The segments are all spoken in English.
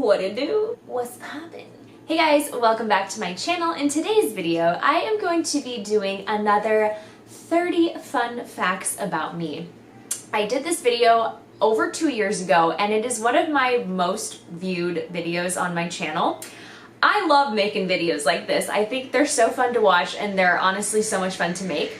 What it do? What's poppin'? Hey guys, welcome back to my channel. In today's video, I am going to be doing another 30 fun facts about me. I did this video over 2 years ago, and it is one of my most viewed videos on my channel. I love making videos like this. I think they're so fun to watch, and they're honestly so much fun to make.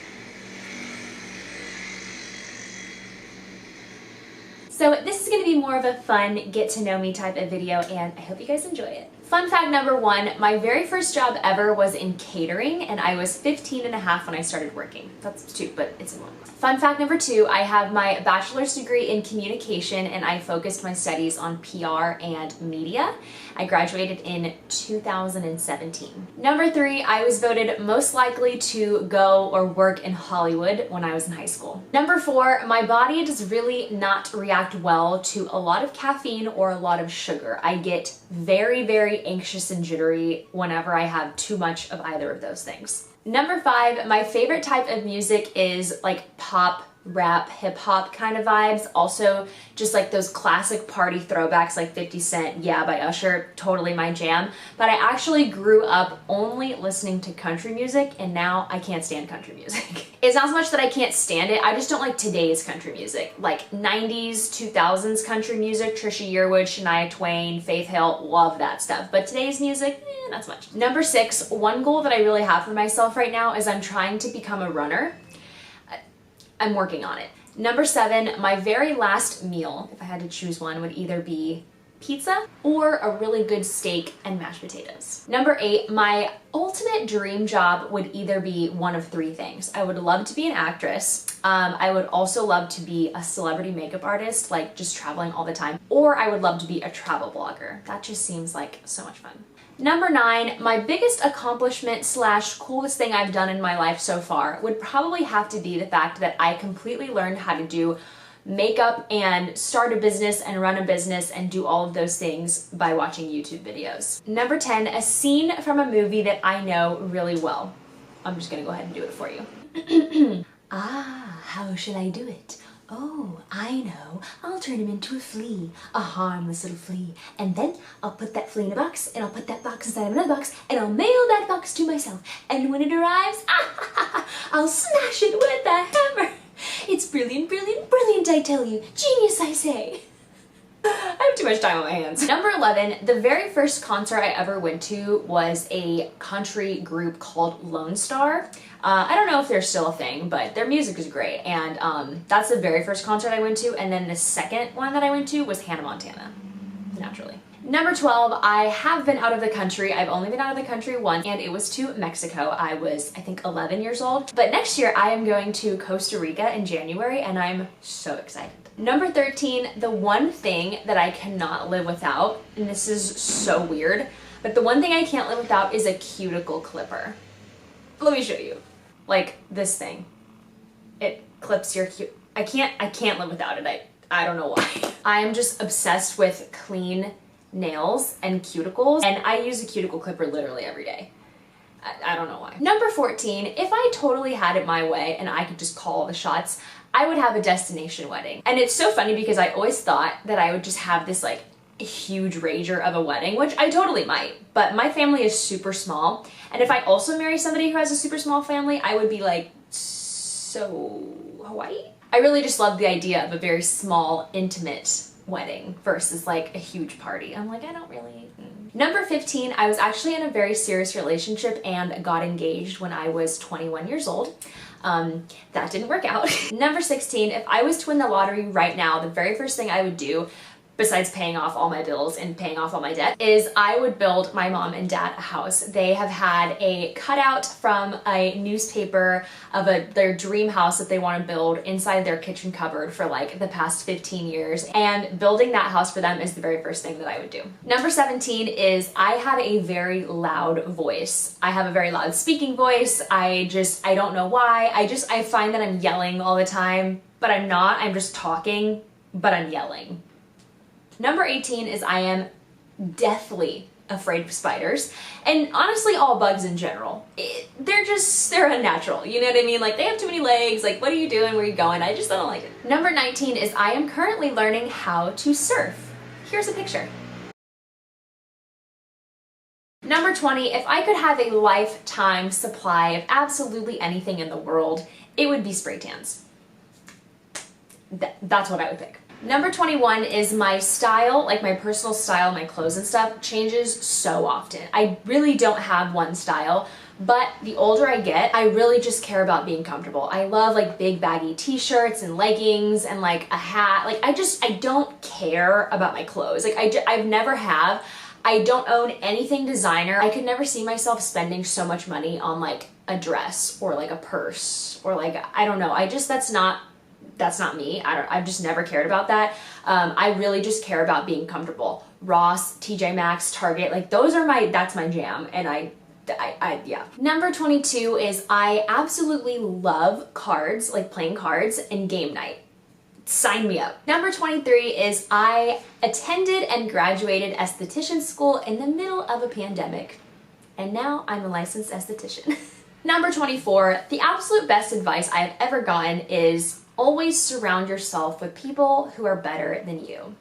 So this is going to be more of a fun get to know me type of video, and I hope you guys enjoy it. Fun fact number one, my very first job ever was in catering, and I was 15 and a half when I started working. That's two, but it's in one. Fun fact number two, I have my bachelor's degree in communication, and I focused my studies on PR and media. I graduated in 2017. Number three, I was voted most likely to go or work in Hollywood when I was in high school. Number four, my body does really not react well to a lot of caffeine or a lot of sugar. I get very anxious and jittery whenever I have too much of either of those things. Number five, my favorite type of music is like pop, rap, hip hop kind of vibes. Also just like those classic party throwbacks like 50 Cent, Yeah by Usher, totally my jam. But I actually grew up only listening to country music, and now I can't stand country music. It's not so much that I can't stand it, I just don't like today's country music. Like 90s, 2000s country music, Trisha Yearwood, Shania Twain, Faith Hill, love that stuff. But today's music, not so much. Number six, one goal that I really have for myself right now is I'm trying to become a runner. I'm working on it. Number seven, my very last meal, if I had to choose one, would either be pizza or a really good steak and mashed potatoes. Number eight, my ultimate dream job would either be one of three things. I would love to be an actress. I would also love to be a celebrity makeup artist, like just traveling all the time. Or I would love to be a travel blogger. That just seems like so much fun. Number nine, my biggest accomplishment slash coolest thing I've done in my life so far would probably have to be the fact that I completely learned how to do makeup and start a business and run a business and do all of those things by watching YouTube videos. Number 10, a scene from a movie that I know really well. I'm just gonna go ahead and do it for you. How should I do it? Oh, I know. I'll turn him into a flea, a harmless little flea. And then I'll put that flea in a box, and I'll put that box inside of another box, and I'll mail that box to myself. And when it arrives, I'll smash it with a hammer. It's brilliant, brilliant, brilliant, I tell you. Genius, I say. I have too much time on my hands. Number 11, the very first concert I ever went to was a country group called Lone Star. I don't know if they're still a thing, but their music is great, and that's the very first concert I went to, and then the second one that I went to was Hannah Montana, naturally. Number 12, I have been out of the country. I've only been out of the country once, and it was to Mexico. I was, I think, 11 years old. But next year, I am going to Costa Rica in January, and I'm so excited. Number 13, the one thing that I cannot live without, and this is so weird, but the one thing I can't live without is a cuticle clipper. Let me show you. Like this thing. It clips your I can't live without it. I don't know why. I am just obsessed with clean nails and cuticles, and I use a cuticle clipper literally every day. I don't know why. Number 14, if I totally had it my way and I could just call the shots, I would have a destination wedding. And it's so funny because I always thought that I would just have this like huge rager of a wedding, which I totally might, but my family is super small. And if I also marry somebody who has a super small family, I would be like, so Hawaii? I really just love the idea of a very small, intimate wedding versus like a huge party. I'm like, I don't really. Number 15, I was actually in a very serious relationship and got engaged when I was 21 years old. That didn't work out. Number 16, if I was to win the lottery right now, the very first thing I would do, besides paying off all my bills and paying off all my debt, is I would build my mom and dad a house. They have had a cutout from a newspaper of their dream house that they want to build inside their kitchen cupboard for like the past 15 years. And building that house for them is the very first thing that I would do. Number 17 is I have a very loud voice. I have a very loud speaking voice. I don't know why. I find that I'm yelling all the time, but I'm not. I'm just talking, but I'm yelling. Number 18 is I am deathly afraid of spiders, and honestly all bugs in general. They're unnatural, you know what I mean? Like they have too many legs, like what are you doing, where are you going? I don't like it. Number 19 is I am currently learning how to surf. Here's a picture. Number 20, if I could have a lifetime supply of absolutely anything in the world, it would be spray tans. That's what I would pick. Number 21 is my style, like my personal style, my clothes and stuff changes so often. I really don't have one style, but the older I get, I really just care about being comfortable. I love like big baggy t-shirts and leggings and like a hat. Like I don't care about my clothes. Like I've never have. I don't own anything designer. I could never see myself spending so much money on like a dress or like a purse or like, I don't know. That's not me. I've just never cared about that. I really just care about being comfortable. Ross, TJ Maxx, Target, like that's my jam. And yeah. Number 22 is I absolutely love cards, like playing cards and game night. Sign me up. Number 23 is I attended and graduated esthetician school in the middle of a pandemic. And now I'm a licensed esthetician. Number 24, the absolute best advice I have ever gotten is always surround yourself with people who are better than you.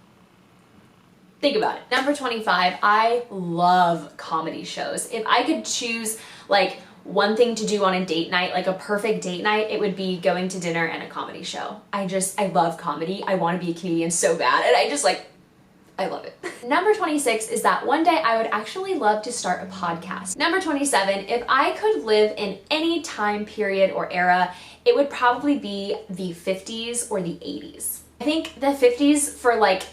Think about it. Number 25, I love comedy shows. If I could choose like one thing to do on a date night, like a perfect date night, it would be going to dinner and a comedy show. I love comedy. I want to be a comedian so bad. And I love it. Number 26 is that one day I would actually love to start a podcast. Number 27, if I could live in any time period or era, it would probably be the 50s or the 80s. I think the 50s for like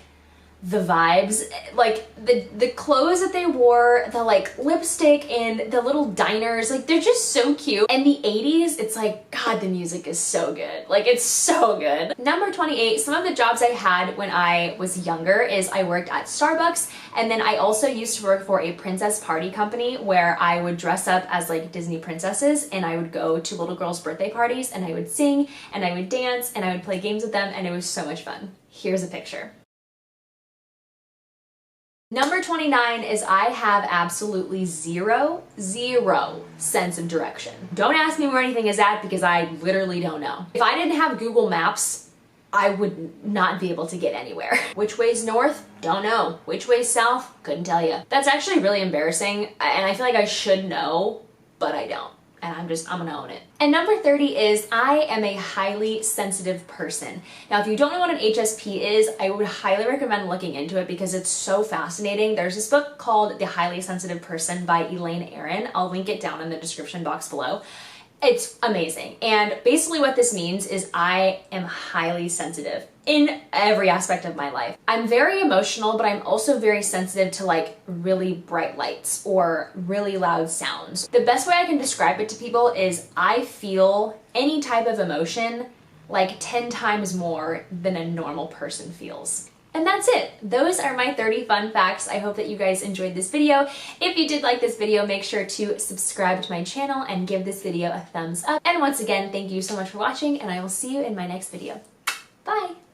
the vibes, like the clothes that they wore, the like lipstick and the little diners, like they're just so cute. And the 80s, it's like, God, the music is so good. Like it's so good. Number 28, some of the jobs I had when I was younger is I worked at Starbucks, and then I also used to work for a princess party company where I would dress up as like Disney princesses and I would go to little girls' birthday parties and I would sing and I would dance and I would play games with them, and it was so much fun. Here's a picture. Number 29 is I have absolutely zero sense of direction. Don't ask me where anything is at because I literally don't know. If I didn't have Google Maps, I would not be able to get anywhere. Which way's north? Don't know. Which way's south? Couldn't tell you. That's actually really embarrassing, and I feel like I should know, but I don't. And I'm gonna own it. And number 30 is I am a highly sensitive person. Now, if you don't know what an HSP is, I would highly recommend looking into it because it's so fascinating. There's this book called The Highly Sensitive Person by Elaine Aron. I'll link it down in the description box below. It's amazing. And basically what this means is I am highly sensitive in every aspect of my life. I'm very emotional, but I'm also very sensitive to like really bright lights or really loud sounds. The best way I can describe it to people is I feel any type of emotion like 10 times more than a normal person feels. And that's it. Those are my 30 fun facts. I hope that you guys enjoyed this video. If you did like this video, make sure to subscribe to my channel and give this video a thumbs up. And once again, thank you so much for watching, and I will see you in my next video. Bye!